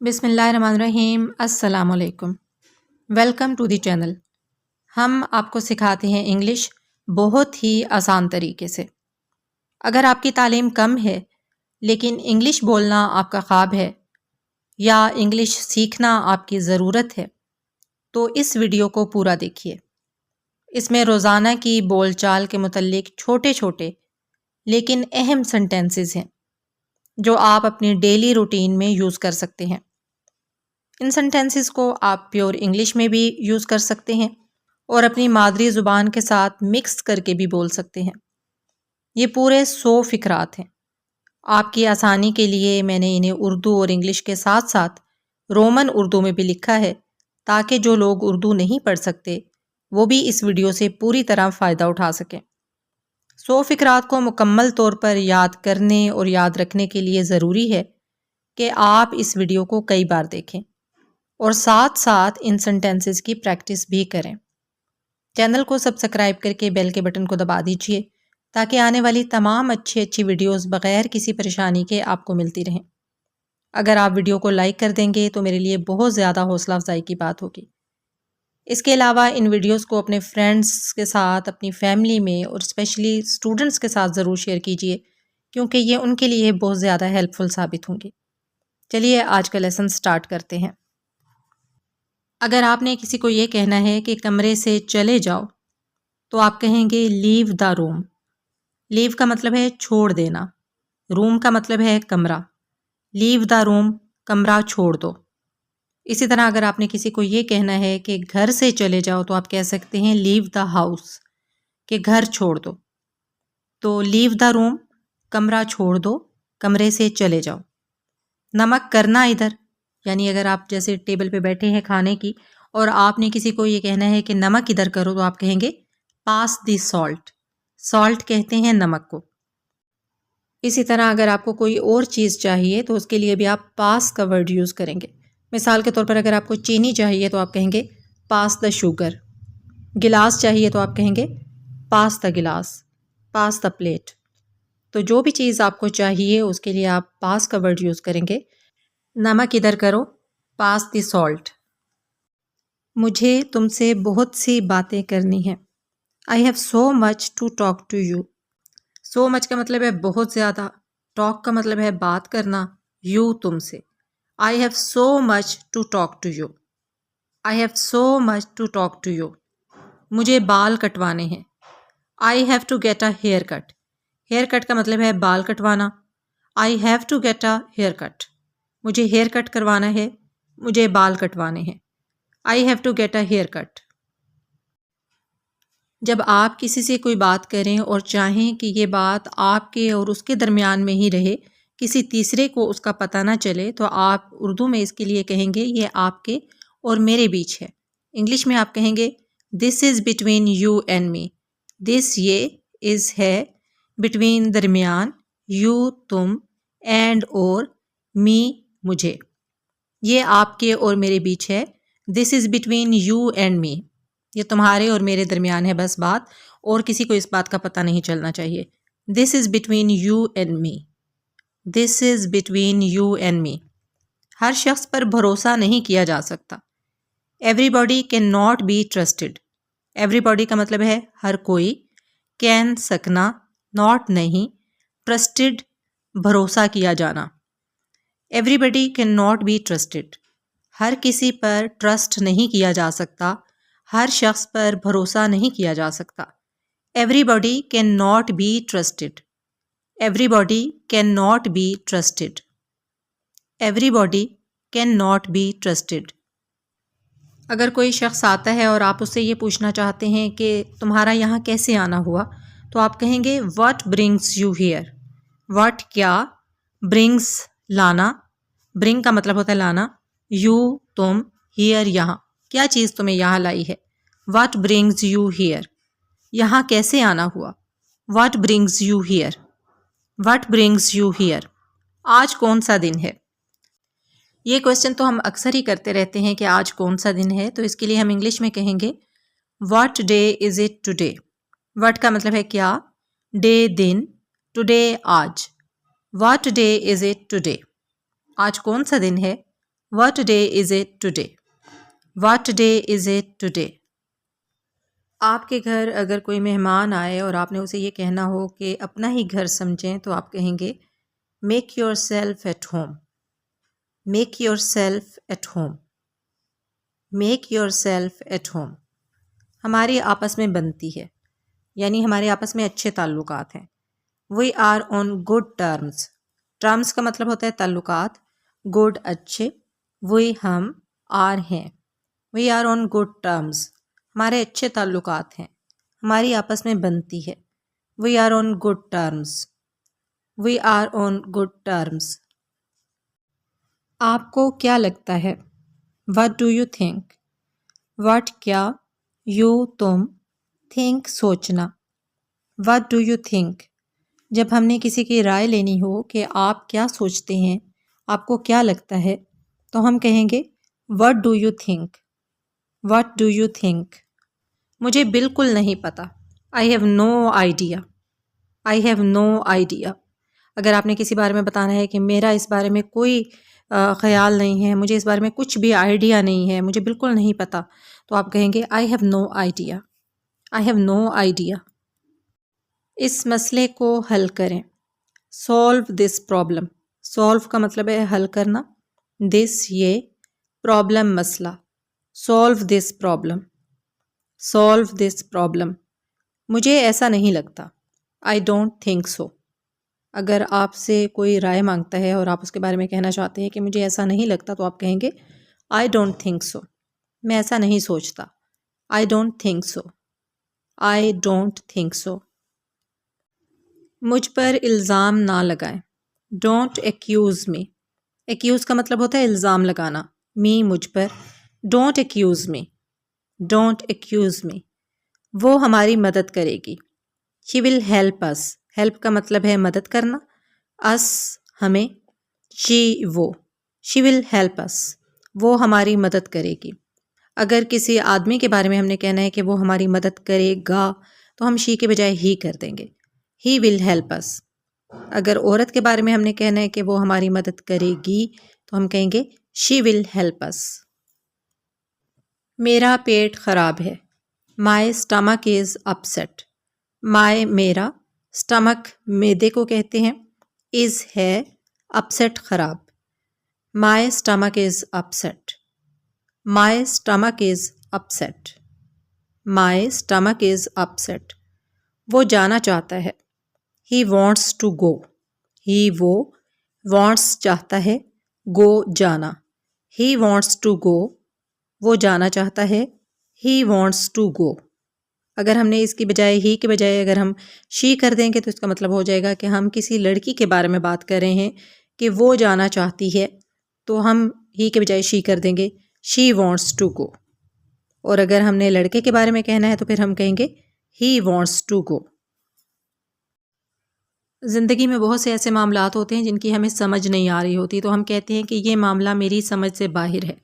बिस्मिल्लाहिर्रहमानिर्रहीम अस्सलामुअलैकुम। Welcome to the channel. हम आपको सिखाते हैं इंग्लिश बहुत ही आसान तरीके से। अगर आपकी तालीम कम है लेकिन इंग्लिश बोलना आपका ख्वाब है या इंग्लिश सीखना आपकी ज़रूरत है तो इस वीडियो को पूरा देखिए। इसमें रोज़ाना की बोलचाल के मुतल्लिक छोटे छोटे लेकिन अहम सेंटेंसेस हैं जो आप अपनी डेली रूटीन में यूज़ कर सकते हैं। इन सेंटेंसेस को आप प्योर इंग्लिश में भी यूज़ कर सकते हैं और अपनी मादरी ज़ुबान के साथ मिक्स करके भी बोल सकते हैं। ये पूरे 100 फ़िक्रात हैं। आपकी आसानी के लिए मैंने इन्हें उर्दू और इंग्लिश के साथ साथ रोमन उर्दू में भी लिखा है ताकि जो लोग उर्दू नहीं पढ़ सकते वो भी इस वीडियो से पूरी तरह फ़ायदा उठा सकें। 100 फ़िक्रात को मुकम्मल तौर पर याद करने और याद रखने के लिए ज़रूरी है कि आप इस वीडियो को कई बार देखें और साथ साथ इन सेंटेंसेस की प्रैक्टिस भी करें। चैनल को सब्सक्राइब करके बेल के बटन को दबा दीजिए ताकि आने वाली तमाम अच्छी वीडियोस बग़ैर किसी परेशानी के आपको मिलती रहें। अगर आप वीडियो को लाइक कर देंगे तो मेरे लिए बहुत ज़्यादा हौसला अफजाई की बात होगी। इसके अलावा इन वीडियोस को अपने फ्रेंड्स के साथ, अपनी फैमिली में और स्पेशली स्टूडेंट्स के साथ ज़रूर शेयर कीजिए क्योंकि ये उनके लिए बहुत ज़्यादा हेल्पफुल साबित होंगे। चलिए आज का लेसन स्टार्ट करते हैं। अगर आपने किसी को ये कहना है कि कमरे से चले जाओ तो आप कहेंगे लीव द रूम। लीव का मतलब है छोड़ देना, रूम का मतलब है कमरा। लीव द रूम, कमरा छोड़ दो। इसी तरह अगर आपने किसी को ये कहना है कि घर से चले जाओ तो आप कह सकते हैं लीव द हाउस, कि घर छोड़ दो। तो लीव द रूम, कमरा छोड़ दो, कमरे से चले जाओ। नमक करना इधर, यानी अगर आप जैसे टेबल पे बैठे हैं खाने की और आपने किसी को ये कहना है कि नमक इधर करो तो आप कहेंगे पास द सॉल्ट। सॉल्ट कहते हैं नमक को। इसी तरह अगर आपको कोई और चीज़ चाहिए तो उसके लिए भी आप पास का वर्ड यूज़ करेंगे। मिसाल के तौर पर अगर आपको चीनी चाहिए तो आप कहेंगे पास द शुगर। गिलास चाहिए तो आप कहेंगे पास द गिलास, पास द प्लेट। तो जो भी चीज़ आपको चाहिए उसके लिए आप पास का वर्ड यूज़ करेंगे। नमक इधर करो, पास द सॉल्ट। मुझे तुमसे बहुत सी बातें करनी है। I have so much to talk to you. So much का मतलब है बहुत ज़्यादा, टॉक का मतलब है बात करना, यू तुमसे। I have so much to talk to you. I have so much to talk to you. मुझे बाल कटवाने हैं। I have to get a haircut. Haircut का मतलब है बाल कटवाना। I have to get a haircut. मुझे हेयर कट करवाना है, मुझे बाल कटवाने हैं। I have to get a haircut. जब आप किसी से कोई बात करें और चाहें कि ये बात आपके और उसके दरमियान में ही रहे, किसी तीसरे को उसका पता ना चले, तो आप उर्दू में इसके लिए कहेंगे ये आपके और मेरे बीच है। इंग्लिश में आप कहेंगे this is between you and me. This ये इज़ है, बिटवीन दरमियान, यू तुम, एंड और मी मुझे। ये आपके और मेरे बीच है। This is between you and मी। ये तुम्हारे और मेरे दरमियान है बस बात, और किसी को इस बात का पता नहीं चलना चाहिए। This is between you and me. This is between you and me. हर शख्स पर भरोसा नहीं किया जा सकता। Everybody can not be trusted. Everybody का मतलब है हर कोई, कैन सकना, नॉट नहीं, ट्रस्टेड भरोसा किया जाना। Everybody can not be trusted. हर किसी पर ट्रस्ट नहीं किया जा सकता, हर शख्स पर भरोसा नहीं किया जा सकता। Everybody can not be trusted. Everybody can not be trusted. Everybody can not be trusted. अगर कोई शख्स आता है और आप उससे ये पूछना चाहते हैं कि तुम्हारा यहाँ कैसे आना हुआ, तो आप कहेंगे what brings you here. What क्या, ब्रिंग्स लाना, ब्रिंग का मतलब होता है लाना, यू तुम, हियर यहाँ, क्या चीज़ तुम्हें यहाँ लाई है। व्हाट ब्रिंग्स यू हियर, यहाँ कैसे आना हुआ। What brings you here. What brings you here. आज कौन सा दिन है। ये क्वेश्चन तो हम अक्सर ही करते रहते हैं कि आज कौन सा दिन है, तो इसके लिए हम इंग्लिश में कहेंगे what day is it today. What का मतलब है क्या, डे दिन, टुडे आज। What day is it today, आज कौन सा दिन है। What day is it today? What day is it today? आपके घर अगर कोई मेहमान आए और आपने उसे ये कहना हो कि अपना ही घर समझें तो आप कहेंगे make your self at home. Make your self at home. Make your self at home हमारी आपस में बनती है, यानी हमारे आपस में अच्छे ताल्लुकात हैं। We are on good terms. Terms का मतलब होता है ताल्लुकात, गुड अच्छे, वी हम, आर हैं। We are on good terms हमारे अच्छे ताल्लुकात हैं, हमारी आपस में बनती है। We are on good terms. We are on good terms. आपको क्या लगता है? What do you think? What क्या, यू तुम, थिंक सोचना। वट डू यू थिंक जब हमने किसी की राय लेनी हो कि आप क्या सोचते हैं, आपको क्या लगता है, तो हम कहेंगे what do you think. What do you think. मुझे बिल्कुल नहीं पता। I have no idea. I have no idea. अगर आपने किसी बारे में बताना है कि मेरा इस बारे में कोई ख़याल नहीं है, मुझे इस बारे में कुछ भी आइडिया नहीं है, मुझे बिल्कुल नहीं पता, तो आप कहेंगे I have no idea. I have no idea. इस मसले को हल करें। Solve this problem. सॉल्व का मतलब है हल करना। दिस ये, प्रॉब्लम मसला। Solve this problem. Solve this problem. मुझे ऐसा नहीं लगता। I don't think so. अगर आपसे कोई राय मांगता है और आप उसके बारे में कहना चाहते हैं कि मुझे ऐसा नहीं लगता, तो आप कहेंगे आई डोंट थिंक सो। मैं ऐसा नहीं सोचता। I don't think so. I don't think so. मुझ पर इल्ज़ाम ना लगाएं। Don't accuse me. एक्यूज़ का मतलब होता है इल्ज़ाम लगाना। मी मुझ पर। Don't accuse me. Don't accuse me. वो हमारी मदद करेगी। She will help us. Help का मतलब है मदद करना। अस हमें। शी वो। She will help us. वो हमारी मदद करेगी। अगर किसी आदमी के बारे में हमने कहना है कि वो हमारी मदद करेगा, तो हम शी के बजाय ही कर देंगे। ही विल हेल्प अस। अगर औरत के बारे में हमने कहना है कि वो हमारी मदद करेगी, तो हम कहेंगे शी विल हेल्प अस। मेरा पेट खराब है। My stomach is upset. My मेरा, स्टमक मैदे को कहते हैं, इज़ है, अपसेट खराब। माई stomach is upset. My stomach is upset. My stomach is upset. वो जाना चाहता है। ही वॉन्ट्स टू गो। ही वो, वॉन्ट्स चाहता है, गो जाना। He wants to go. वो जाना चाहता है। He wants to go. अगर हमने इसकी बजाय ही के बजाय अगर हम शी कर देंगे, तो इसका मतलब हो जाएगा कि हम किसी लड़की के बारे में बात कर रहे हैं कि वो जाना चाहती है, तो हम ही के बजाय शी कर देंगे, शी वॉन्ट्स टू गो। और अगर हमने लड़के के बारे में कहना है, तो फिर हम कहेंगे ही वॉन्ट्स टू गो। ज़िंदगी में बहुत से ऐसे मामलात होते हैं जिनकी हमें समझ नहीं आ रही होती, तो हम कहते हैं कि ये मामला मेरी समझ से बाहर है।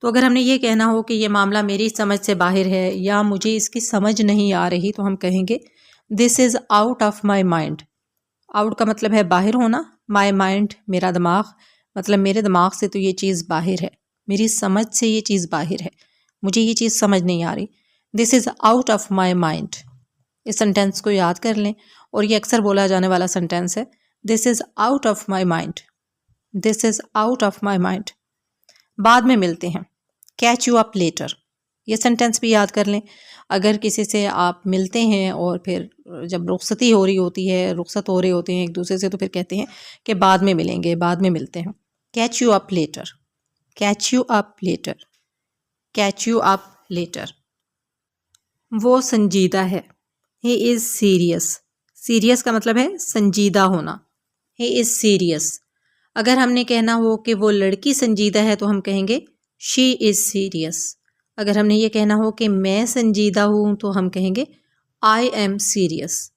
तो अगर हमने ये कहना हो कि ये मामला मेरी समझ से बाहर है या मुझे इसकी समझ नहीं आ रही, तो हम कहेंगे this is out of my mind. Out का मतलब है बाहर होना। माई माइंड मेरा दिमाग, मतलब मेरे दिमाग से तो ये चीज़ बाहर है, मेरी समझ से ये चीज़ बाहर है, मुझे ये चीज़ समझ नहीं आ रही। This is out of my mind. इस सेंटेंस को याद कर लें, और ये अक्सर बोला जाने वाला सेंटेंस है। This is out of my mind. This is out of my mind. बाद में मिलते हैं। Catch you up later. ये सेंटेंस भी याद कर लें। अगर किसी से आप मिलते हैं और फिर जब रुखसती हो रही होती है, रुखसत हो रहे होते हैं एक दूसरे से, तो फिर कहते हैं कि बाद में मिलेंगे, बाद में मिलते हैं। Catch you up later. Catch you up later. Catch you up later. वो संजीदा है। He is serious. सीरियस का मतलब है संजीदा होना। He is serious. अगर हमने कहना हो कि वो लड़की संजीदा है, तो हम कहेंगे शी इज़ सीरियस। अगर हमने ये कहना हो कि मैं संजीदा हूँ, तो हम कहेंगे आई एम सीरियस।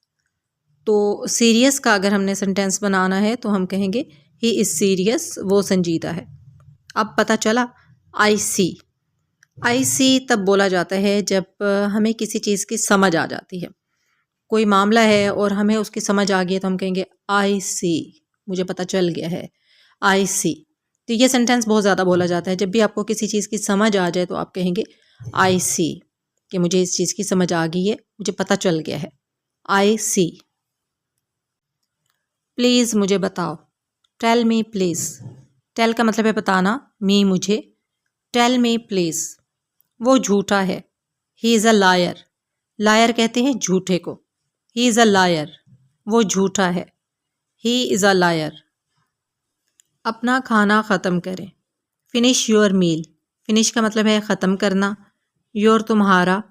तो सीरियस का अगर हमने सेंटेंस बनाना है, तो हम कहेंगे ही इज़ सीरियस, वो संजीदा है। अब पता चला। आई सी। आई सी तब बोला जाता है जब हमें किसी चीज़ की समझ आ जाती है। कोई मामला है और हमें उसकी समझ आ गई है, तो हम कहेंगे आई सी, मुझे पता चल गया है। आई सी। तो ये सेंटेंस बहुत ज़्यादा बोला जाता है। जब भी आपको किसी चीज़ की समझ आ जाए तो आप कहेंगे आई सी, कि मुझे इस चीज़ की समझ आ गई है, मुझे पता चल गया है। आई सी। प्लीज़ मुझे बताओ, टेल मी प्लीज़। टेल का मतलब है बताना, मी मुझे, टेल मी प्लीज़। वो झूठा है, he is a liar. Liar कहते हैं झूठे को, ही इज़ अ लायर, वो झूठा है, ही इज़ अ लायर। अपना खाना ख़त्म करें, फिनिश योर मील। फिनिश का मतलब है ख़त्म करना, योर तुम्हारा,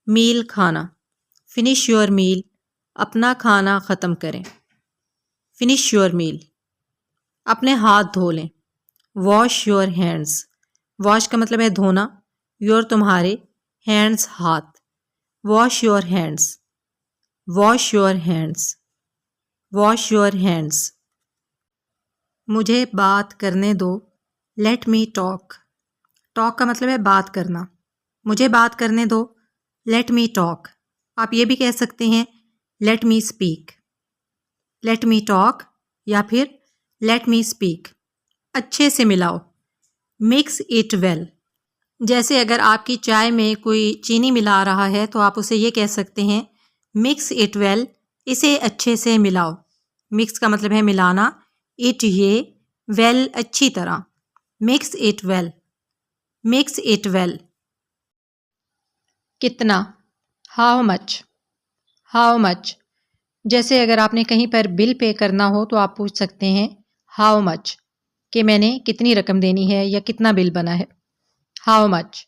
मील खाना। फिनिश योर मील, अपना खाना ख़त्म करें, फिनिश योर मील। अपने हाथ धो लें, वॉश योर हैंड्स। वॉश का मतलब है धोना, योर तुम्हारे, हैंड्स हाथ, wash your hands, wash your hands, wash your hands. मुझे बात करने दो, लेट मी टॉक। टॉक का मतलब है बात करना, मुझे बात करने दो, लेट मी टॉक। आप ये भी कह सकते हैं let me speak, let me talk या फिर लेट मी स्पीक। अच्छे से मिलाओ, मिक्स इट वेल। जैसे अगर आपकी चाय में कोई चीनी मिला रहा है तो आप उसे ये कह सकते हैं मिक्स इट वेल, इसे अच्छे से मिलाओ। मिक्स का मतलब है मिलाना, इट ये, वेल अच्छी तरह, mix it well, mix it well. कितना, हाउ मच, हाउ मच। जैसे अगर आपने कहीं पर बिल पे करना हो तो आप पूछ सकते हैं हाउ मच, कि मैंने कितनी रकम देनी है या कितना बिल बना है। How much.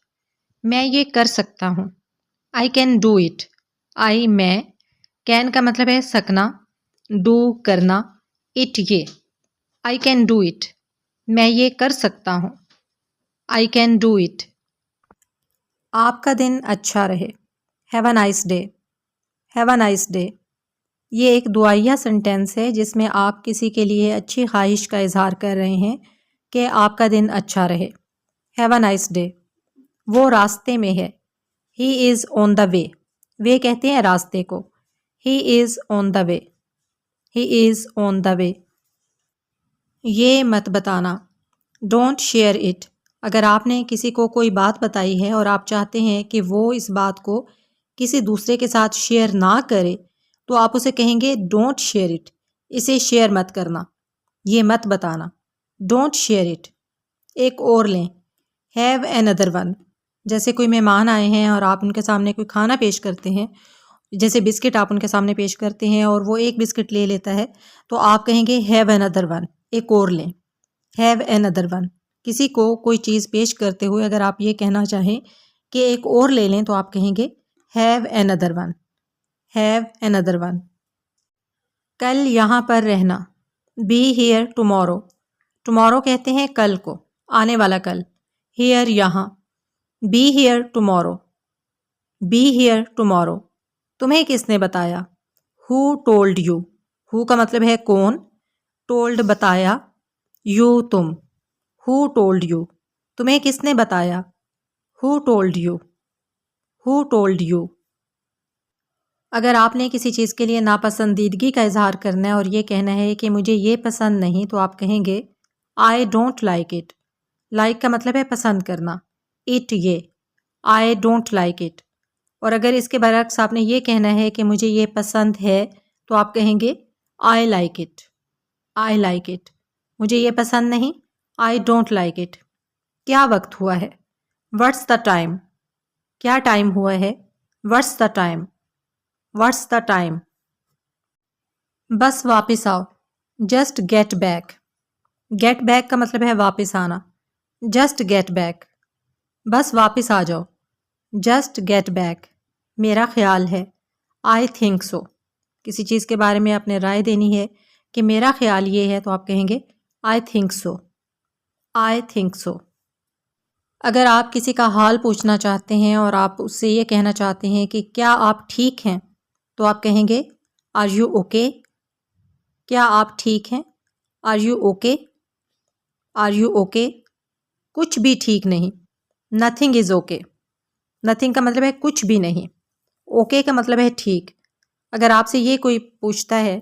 मैं ये कर सकता हूँ, आई कैन डू इट। आई मैं, कैन का मतलब है सकना, डू करना, इट ये, आई कैन डू इट, मैं ये कर सकता हूँ, आई कैन डू इट। आपका दिन अच्छा रहे, have a nice day, have a nice day. ये एक दुआइया सेंटेंस है जिसमें आप किसी के लिए अच्छी ख्वाहिश का इजहार कर रहे हैं कि आपका दिन अच्छा रहे। Have a nice day. वो रास्ते में है, he is on the way. Way कहते हैं रास्ते को, he is on the way, he is on the way. ये मत बताना, डोंट शेयर इट। अगर आपने किसी को कोई बात बताई है और आप चाहते हैं कि वो इस बात को किसी दूसरे के साथ शेयर ना करे तो आप उसे कहेंगे डोंट शेयर इट, इसे शेयर मत करना, ये मत बताना, डोंट शेयर इट। एक और लें, हैव अनदर वन। जैसे कोई मेहमान आए हैं और आप उनके सामने कोई खाना पेश करते हैं, जैसे बिस्किट आप उनके सामने पेश करते हैं और वो एक बिस्किट ले लेता है तो आप कहेंगे हैव अनदर वन, एक और लें, हैव अनदर वन। किसी को कोई चीज़ पेश करते हुए अगर आप ये कहना चाहें कि एक और ले लें तो आप कहेंगे have another one, have another one. कल यहाँ पर रहना, बी हियर टुमारो। टुमारो कहते हैं कल को, आने वाला कल, हियर यहाँ, be here tomorrow, be here tomorrow. तुम्हें किसने बताया, हु टोल्ड यू। हु का मतलब है कौन, टोल्ड बताया, यू तुम, हु टोल्ड यू, तुम्हें किसने बताया, who told you, who told you. अगर आपने किसी चीज़ के लिए नापसंदीदगी का इजहार करना है और ये कहना है कि मुझे ये पसंद नहीं तो आप कहेंगे I don't like it. Like का मतलब है पसंद करना, इट ये, आई डोंट लाइक इट। और अगर इसके बरक्स आपने ये कहना है कि मुझे ये पसंद है तो आप कहेंगे I like it, I like it. मुझे ये पसंद नहीं, आई डोंट लाइक इट। क्या वक्त हुआ है, व्हाट्स द टाइम। क्या टाइम हुआ है, what's the time, what's the time. बस वापस आओ, just get back. Get back का मतलब है वापस आना, जस्ट गेट बैक, बस वापस आ जाओ, जस्ट गेट बैक। मेरा ख्याल है, आई थिंक सो। किसी चीज़ के बारे में आपने राय देनी है कि मेरा ख्याल ये है तो आप कहेंगे I think so, I think so. अगर आप किसी का हाल पूछना चाहते हैं और आप उससे ये कहना चाहते हैं कि क्या आप ठीक हैं तो आप कहेंगे आर यू ओके। क्या आप ठीक हैं, are you okay, are you okay. कुछ भी ठीक नहीं, नथिंग इज़ ओके। नथिंग का मतलब है कुछ भी नहीं, ओके का मतलब है ठीक। अगर आपसे ये कोई पूछता है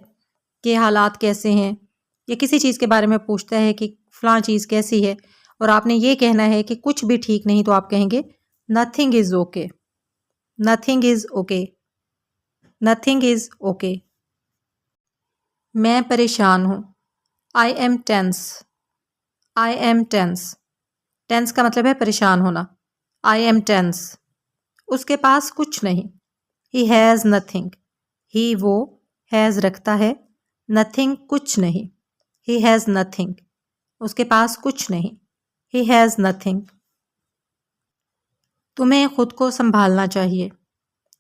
कि हालात कैसे हैं या किसी चीज़ के बारे में पूछता है कि फ़लाँ चीज़ कैसी है, और आपने ये कहना है कि कुछ भी ठीक नहीं, तो आप कहेंगे nothing is okay, nothing is okay, nothing is okay. मैं परेशान हूँ, I am tense, I am tense. Tense का मतलब है परेशान होना। I am tense. उसके पास कुछ नहीं, ही हैज़ नथिंग। ही वो हैज़ रखता है, नथिंग कुछ नहीं, ही हैज़ नथिंग। उसके पास कुछ नहीं, ही हैज़ नथिंग। तुम्हें खुद को संभालना चाहिए,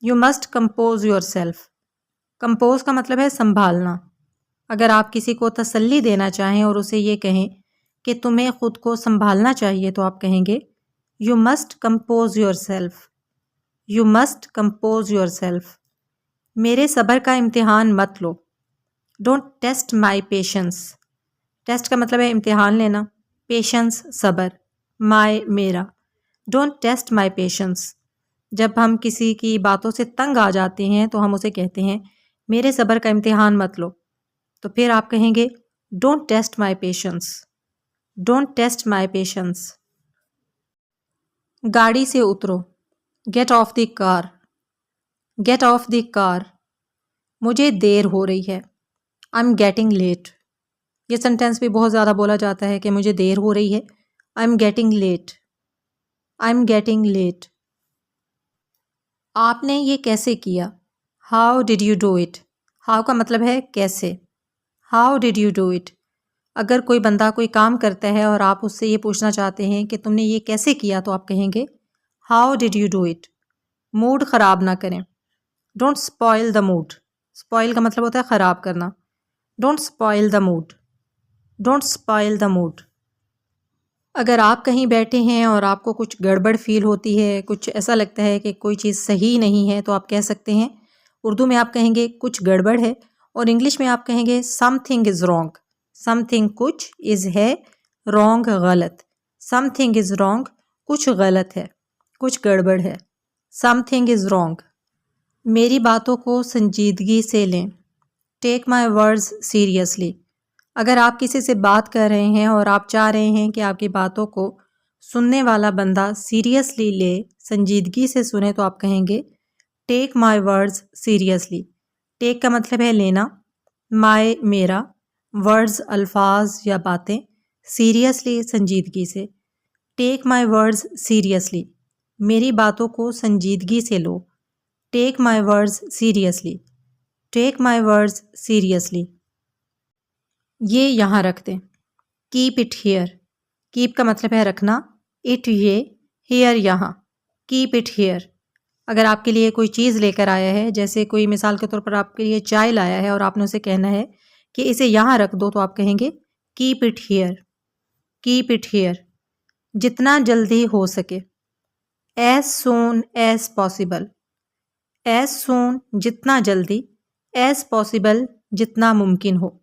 you must compose your self. Compose का मतलब है संभालना। अगर आप किसी को तसल्ली देना चाहें और उसे ये कहें कि तुम्हें खुद को संभालना चाहिए, तो आप कहेंगे you must compose yourself, you must compose yourself. मेरे सब्र का इम्तिहान मत लो, don't test my patience. Test का मतलब है इम्तिहान लेना, पेशेंस सब्र, माई मेरा। Don't test my patience. जब हम किसी की बातों से तंग आ जाते हैं तो हम उसे कहते हैं मेरे सब्र का इम्तिहान मत लो, तो फिर आप कहेंगे don't test my patience, don't test my patience. गाड़ी से उतरो, get off the car, get off the car. मुझे देर हो रही है, आई एम गेटिंग लेट। ये सेंटेंस भी बहुत ज़्यादा बोला जाता है कि मुझे देर हो रही है, I am getting late, I am getting late. आपने ये कैसे किया, how did you do it. How का मतलब है कैसे, how did you do it. अगर कोई बंदा कोई काम करता है और आप उससे ये पूछना चाहते हैं कि तुमने ये कैसे किया, तो आप कहेंगे how did you do it. Mood ख़राब ना करें, don't spoil the mood. Spoil का मतलब होता है ख़राब करना, don't spoil the mood, don't spoil the mood. अगर आप कहीं बैठे हैं और आपको कुछ गड़बड़ फील होती है, कुछ ऐसा लगता है कि कोई चीज़ सही नहीं है, तो आप कह सकते हैं, उर्दू में आप कहेंगे कुछ गड़बड़ है, और इंग्लिश में आप कहेंगे समथिंग इज़ रॉन्ग। समथिंग कुछ, इज़ है, रॉन्ग गलत। समथिंग इज़ रॉन्ग, कुछ गलत है, कुछ गड़बड़ है। Something is wrong. मेरी बातों को संजीदगी से लें, टेक माई वर्ड्स सीरियसली। अगर आप किसी से बात कर रहे हैं और आप चाह रहे हैं कि आपकी बातों को सुनने वाला बंदा सीरियसली ले, संजीदगी से सुने, तो आप कहेंगे take my words seriously. Take का मतलब है लेना, माई मेरा, वर्ड्स अल्फाज या बातें, सीरियसली संजीदगी से। टेक माई वर्ड्स सीरियसली, मेरी बातों को संजीदगी से लो। Take my words seriously, take my words seriously. ये यहाँ रख दें, कीप इट हेयर। कीप का मतलब है रखना, इट ये, हेयर यहाँ, कीप इट हेयर। अगर आपके लिए कोई चीज़ लेकर आया है, जैसे कोई मिसाल के तौर पर आपके लिए चाय लाया है और आपने उसे कहना है कि इसे यहाँ रख दो, तो आप कहेंगे keep it here, keep it here. जितना जल्दी हो सके, as soon as possible. As soon जितना जल्दी, एज पॉसिबल जितना मुमकिन हो।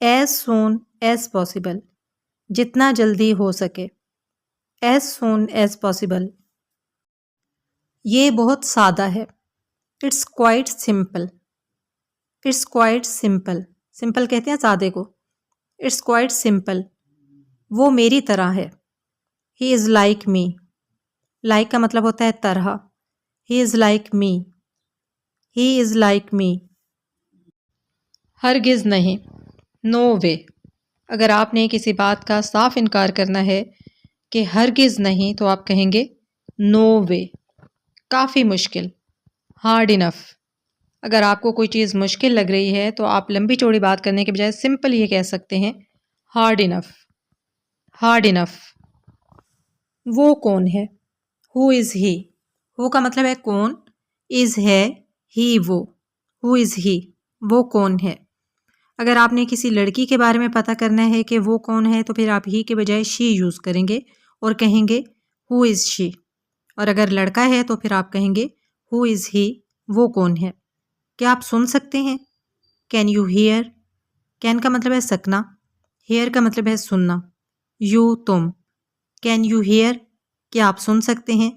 एज सून एज पॉसिबल, जितना जल्दी हो सके, एज सून एज पॉसिबल। ये बहुत सादा है, it's quite simple. It's quite simple, simple कहते हैं सादे को। इट्स क्वाइट सिंपल, वो मेरी तरह है। He is like me. Like का मतलब होता है तरह। He is like me, he is like me. हरगिज़ नहीं, नो वे। अगर आपने किसी बात का साफ इनकार करना है कि हरगिज़ नहीं, तो आप कहेंगे नो वे। काफ़ी मुश्किल, हार्ड इनफ। अगर आपको कोई चीज़ मुश्किल लग रही है, तो आप लंबी चौड़ी बात करने के बजाय सिंपल ये कह सकते हैं हार्ड इनफ, हार्ड इनफ। वो कौन है, हु इज़ ही। हु का मतलब है कौन, इज़ है, ही वो। हु इज़ ही, वो कौन है। अगर आपने किसी लड़की के बारे में पता करना है कि वो कौन है, तो फिर आप ही के बजाय शी यूज़ करेंगे और कहेंगे हु इज़ शी। और अगर लड़का है तो फिर आप कहेंगे हु इज़ ही, वो कौन है। क्या आप सुन सकते हैं, कैन यू हियर। कैन का मतलब है सकना, हेयर का मतलब है सुनना। यू तुम, कैन यू हियर, क्या आप सुन सकते हैं।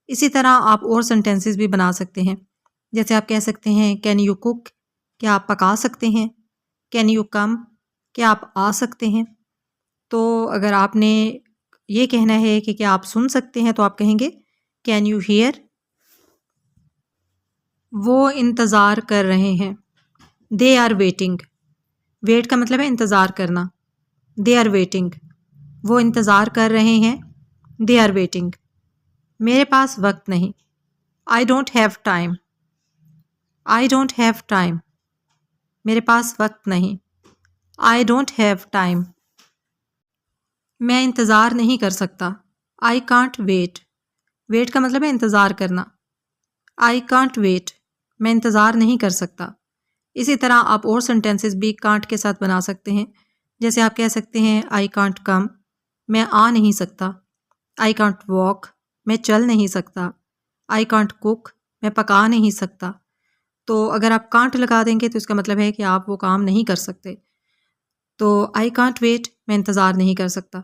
इसी तरह आप और सेंटेंसेस भी बना सकते हैं। जैसे आप कह सकते हैं कैन यू कुक, क्या आप पका सकते हैं। कैन यू कम, क्या आप आ सकते हैं। तो अगर आपने ये कहना है कि क्या आप सुन सकते हैं तो आप कहेंगे कैन यू हियर। वो इंतज़ार कर रहे हैं। They are waiting. वेट का मतलब है इंतज़ार करना। They are waiting. वो इंतज़ार कर रहे हैं। They are waiting. मेरे पास वक्त नहीं। I don't have time. I don't have time. मेरे पास वक्त नहीं। I don't have time. मैं इंतज़ार नहीं कर सकता। आई कांट वेट। वेट का मतलब है इंतज़ार करना। I can't wait. मैं इंतज़ार नहीं कर सकता। इसी तरह आप और सेंटेंसेस भी कांट के साथ बना सकते हैं। जैसे आप कह सकते हैं आई कांट कम। मैं आ नहीं सकता। I can't walk. मैं चल नहीं सकता। I can't cook. मैं पका नहीं सकता। तो अगर आप कांट लगा देंगे तो इसका मतलब है कि आप वो काम नहीं कर सकते। तो आई कांट वेट, मैं इंतज़ार नहीं कर सकता।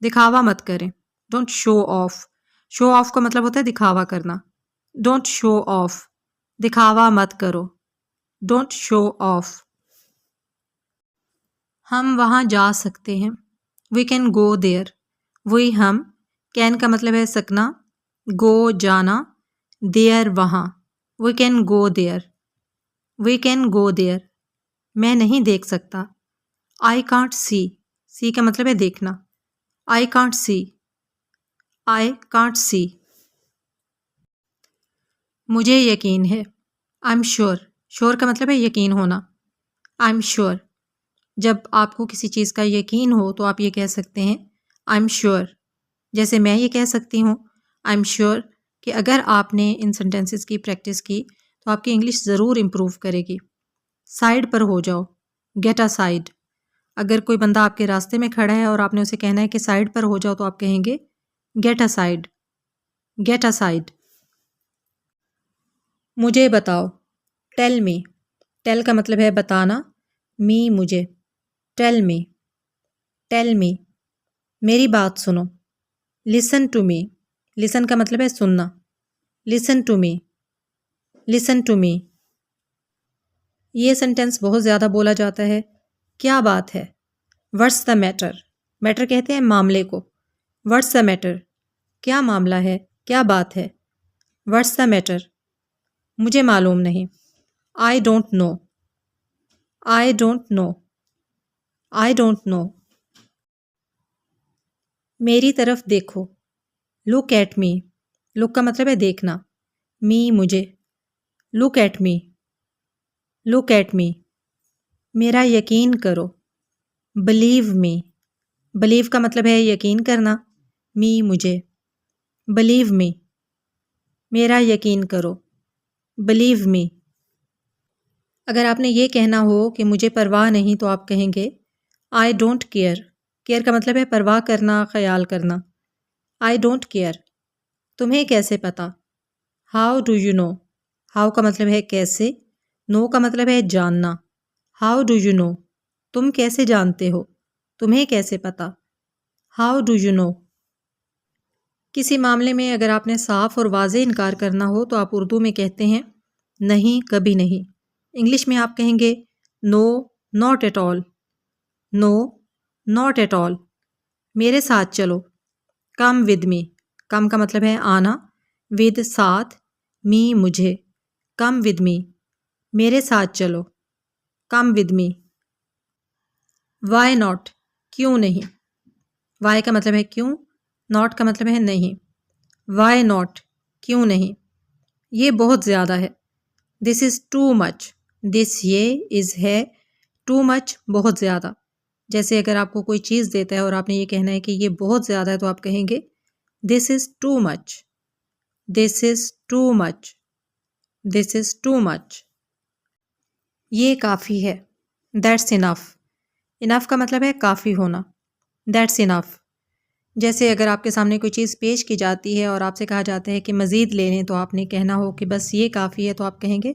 दिखावा मत करें। Don't show off. Show off का मतलब होता है दिखावा करना। Don't show off. दिखावा मत करो। Don't show off. हम वहाँ जा सकते हैं। We can go there. वही हम। कैन का मतलब है सकना। गो जाना। देयर वहाँ। We can go there. We can go there. मैं नहीं देख सकता। I can't see. सी का मतलब है देखना। I can't see. I can't see. मुझे यकीन है। I am sure. श्योर का मतलब है यकीन होना। I am sure. जब आपको किसी चीज़ का यकीन हो तो आप ये कह सकते हैं आई एम श्योर। जैसे मैं ये कह सकती हूँ आई एम श्योर कि अगर आपने इन सेंटेंसेस की प्रैक्टिस की तो आपकी इंग्लिश ज़रूर इम्प्रूव करेगी। साइड पर हो जाओ। Get a side. अगर कोई बंदा आपके रास्ते में खड़ा है और आपने उसे कहना है कि साइड पर हो जाओ तो आप कहेंगे get a side. Get a side. मुझे बताओ। Tell me. टेल का मतलब है बताना। मी मुझे। Tell me. Tell me. मेरी बात सुनो। Listen to me. लिसन का मतलब है सुनना। Listen to me. Listen to me. ये सेंटेंस बहुत ज़्यादा बोला जाता है। क्या बात है। What's the matter. मैटर कहते हैं मामले को। What's the matter. क्या मामला है, क्या बात है। What's the matter. मुझे मालूम नहीं। I don't know. I don't know. I don't know. मेरी तरफ देखो। Look at me. लुक का मतलब है देखना। मी मुझे। Look at me. Look at me. मेरा यकीन करो। Believe me. बिलीव का मतलब है यकीन करना। मी मुझे। Believe me. मेरा यकीन करो। Believe me. अगर आपने ये कहना हो कि मुझे परवाह नहीं तो आप कहेंगे आई डोंट केयर। केयर का मतलब है परवाह करना, ख्याल करना। I don't care. तुम्हें कैसे पता। How do you know. How का मतलब है कैसे। नो का मतलब है जानना। How do you know. तुम कैसे जानते हो। तुम्हें कैसे पता। How do you know. किसी मामले में अगर आपने साफ और वाज़ेह इनकार करना हो तो आप उर्दू में कहते हैं नहीं, कभी नहीं। इंग्लिश में आप कहेंगे no, not at all. No, not at all. मेरे साथ चलो। कम विद मी। कम का मतलब है आना। विद साथ। मी मुझे। Come with me. मेरे साथ चलो। Come with me. Why not. क्यों नहीं। वाई का मतलब है क्यों। नॉट का मतलब है नहीं। Why not. क्यों नहीं। ये बहुत ज़्यादा है। This is too much. This ये इज़ है। टू मच बहुत ज़्यादा। जैसे अगर आपको कोई चीज़ देता है और आपने ये कहना है कि ये बहुत ज़्यादा है तो आप कहेंगे this is too much. This is too much. This is too much. ये काफ़ी है। That's enough. इनफ का मतलब है काफ़ी होना। That's enough. जैसे अगर आपके सामने कोई चीज़ पेश की जाती है और आपसे कहा जाता है कि मज़ीद ले लें तो आपने कहना हो कि बस ये काफ़ी है तो आप कहेंगे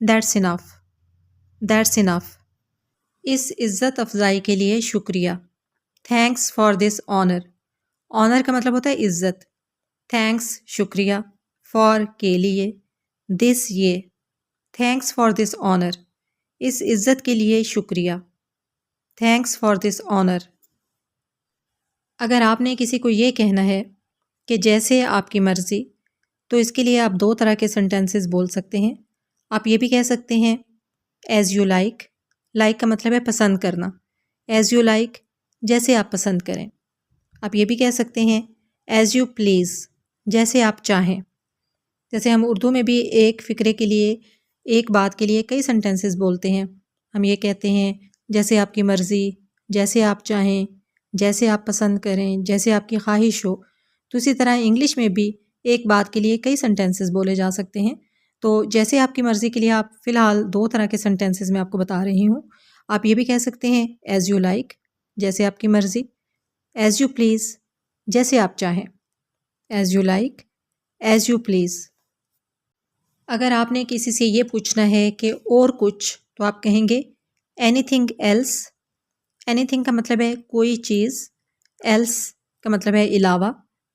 दैट्स इनफ। That's enough. इस इज़्ज़त अफजाई के लिए शुक्रिया। Thanks for this honour. Honour का मतलब होता है इज़्ज़त। थैंक्स शुक्रिया। फॉर के लिए। दिस ये। Thanks for this honour. इस इज़्ज़त के लिए शुक्रिया। Thanks for this honour. अगर आपने किसी को ये कहना है कि जैसे आपकी मर्ज़ी, तो इसके लिए आप दो तरह के सेंटेंसेस बोल सकते हैं। आप ये भी कह सकते हैं एज़ यू लाइक। लाइक का मतलब है पसंद करना। एज़ यू लाइक, जैसे आप पसंद करें। आप ये भी कह सकते हैं एज़ यू प्लीज़, जैसे आप चाहें। जैसे हम उर्दू में भी एक फ़िक्रे के लिए, एक बात के लिए कई सेंटेंसेस बोलते हैं। हम ये कहते हैं जैसे आपकी मर्ज़ी, जैसे आप चाहें, जैसे आप पसंद करें, जैसे आपकी ख्वाहिश हो। तो इसी तरह इंग्लिश में भी एक बात के लिए कई सेंटेंसेस बोले जा सकते हैं। तो जैसे आपकी मर्ज़ी के लिए आप फ़िलहाल दो तरह के सेंटेंसेस मैं आपको बता रही हूँ। आप ये भी कह सकते हैं एज़ यू लाइक, जैसे आपकी मर्ज़ी। एज़ यू प्लीज़, जैसे आप चाहें। As you like, as you please. अगर आपने किसी से ये पूछना है कि और कुछ, तो आप कहेंगे एनीथिंग एल्स। एनीथिंग का मतलब है कोई चीज़, एल्स का मतलब है अलावा।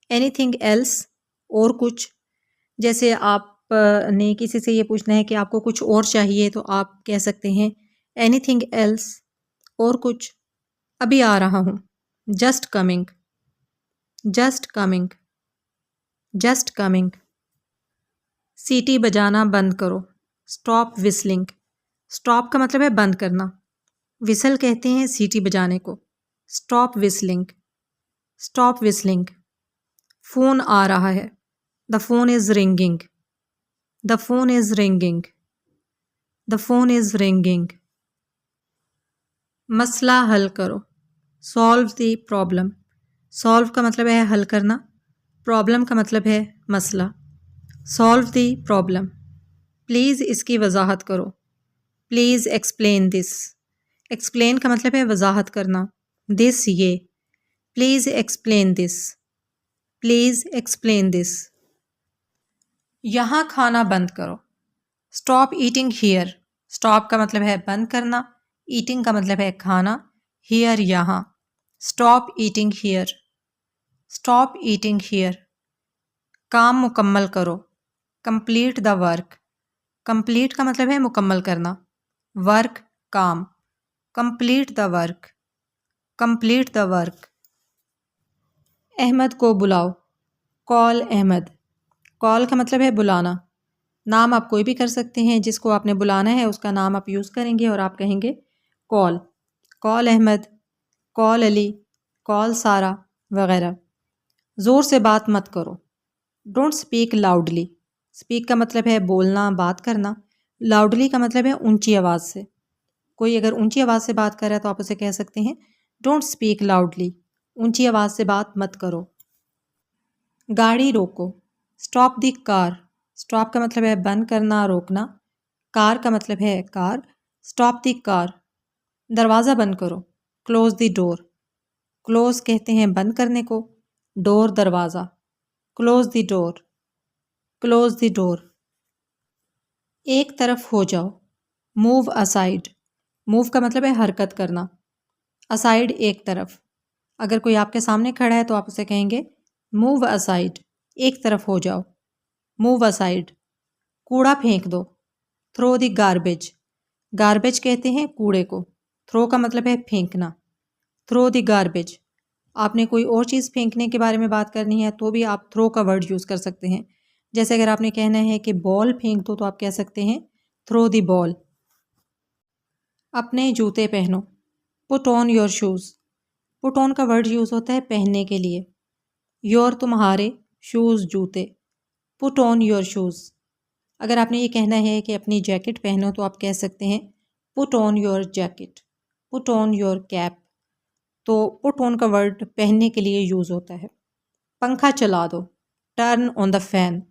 एनीथिंग एल्स, और कुछ। जैसे आप ने किसी से ये पूछना है कि आपको कुछ और चाहिए, तो आप कह सकते हैं एनीथिंग एल्स, और कुछ। अभी आ रहा हूँ, just coming. Just coming, just coming. सीटी बजाना बंद करो, स्टॉप विस्लिंग। स्टॉप का मतलब है बंद करना। विसल कहते हैं सीटी बजाने को। Stop whistling, stop whistling. Phone आ रहा है, the phone is ringing. The phone is ringing, the phone is ringing. मसला हल करो, सॉल्व द प्रॉब्लम। सॉल्व का मतलब है हल करना, प्रॉब्लम का मतलब है मसला। Solve the problem. प्लीज़ इसकी वजाहत करो, प्लीज़ एक्सप्लेन दिस। एक्सप्लेन का मतलब है वजाहत करना, दिस ये। Please explain this, please explain this. यहाँ खाना बंद करो, स्टॉप ईटिंग हियर। स्टॉप का मतलब है बंद करना, ईटिंग का मतलब है खाना, हियर यहाँ। Stop eating here, stop eating here. काम मुकम्मल करो, कंप्लीट द वर्क। कंप्लीट का मतलब है मुकम्मल करना, वर्क काम। Complete the work, complete the work. Ahmad को बुलाओ, कॉल अहमद। कॉल का मतलब है बुलाना। नाम आप कोई भी कर सकते हैं, जिसको आपने बुलाना है उसका नाम आप यूज़ करेंगे और आप कहेंगे call. Call Ahmad, call Ali, call Sara वगैरह। ज़ोर से बात मत करो, डोंट स्पीक लाउडली। स्पीक का मतलब है बोलना, बात करना। लाउडली का मतलब है ऊंची आवाज़ से। कोई अगर ऊंची आवाज़ से बात कर रहा है तो आप उसे कह सकते हैं डोंट स्पीक लाउडली, ऊंची आवाज़ से बात मत करो। गाड़ी रोको, स्टॉप द कार। स्टॉप का मतलब है बंद करना, रोकना। कार का मतलब है कार, स्टॉप द कार। दरवाज़ा बंद करो, क्लोज द डोर। क्लोज कहते हैं बंद करने को, डोर दरवाज़ा। Close the door, close the door. एक तरफ हो जाओ, मूव असाइड। मूव का मतलब है हरकत करना, असाइड एक तरफ। अगर कोई आपके सामने खड़ा है तो आप उसे कहेंगे मूव असाइड, एक तरफ हो जाओ। Move aside. कूड़ा फेंक दो, थ्रो द गार्बेज। गार्बेज कहते हैं कूड़े को, थ्रो का मतलब है फेंकना। Throw the garbage. आपने कोई और चीज़ फेंकने के बारे में बात करनी है तो भी आप थ्रो का वर्ड यूज़ कर सकते हैं। जैसे अगर आपने कहना है कि बॉल फेंक दो तो आप कह सकते हैं थ्रो द बॉल। अपने जूते पहनो, put on your shoes. Put on का वर्ड यूज़ होता है पहनने के लिए। योर तुम्हारे, शूज़ जूते। Put on your shoes. अगर आपने ये कहना है कि अपनी जैकेट पहनो तो आप कह सकते हैं put on your jacket, put on your cap. तो पुट ऑन का वर्ड पहनने के लिए यूज़ होता है। पंखा चला दो, turn on the fan.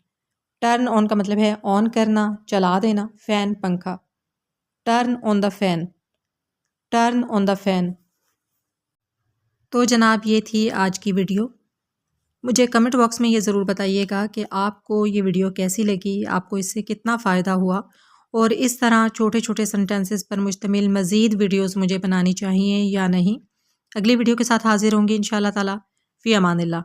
Turn on का मतलब है ऑन करना, चला देना। फैन पंखा। Turn on the fan, turn on the fan. तो जनाब ये थी आज की वीडियो। मुझे कमेंट बॉक्स में ये ज़रूर बताइएगा कि आपको ये वीडियो कैसी लगी, आपको इससे कितना फ़ायदा हुआ, और इस तरह छोटे छोटे सेंटेंसेस पर मुश्तमिल मज़ीद वीडियोस मुझे बनानी चाहिए या नहीं। अगली वीडियो के साथ हाजिर होंगी इंशाअल्लाह ताला। फ़ी अमानिल्लाह।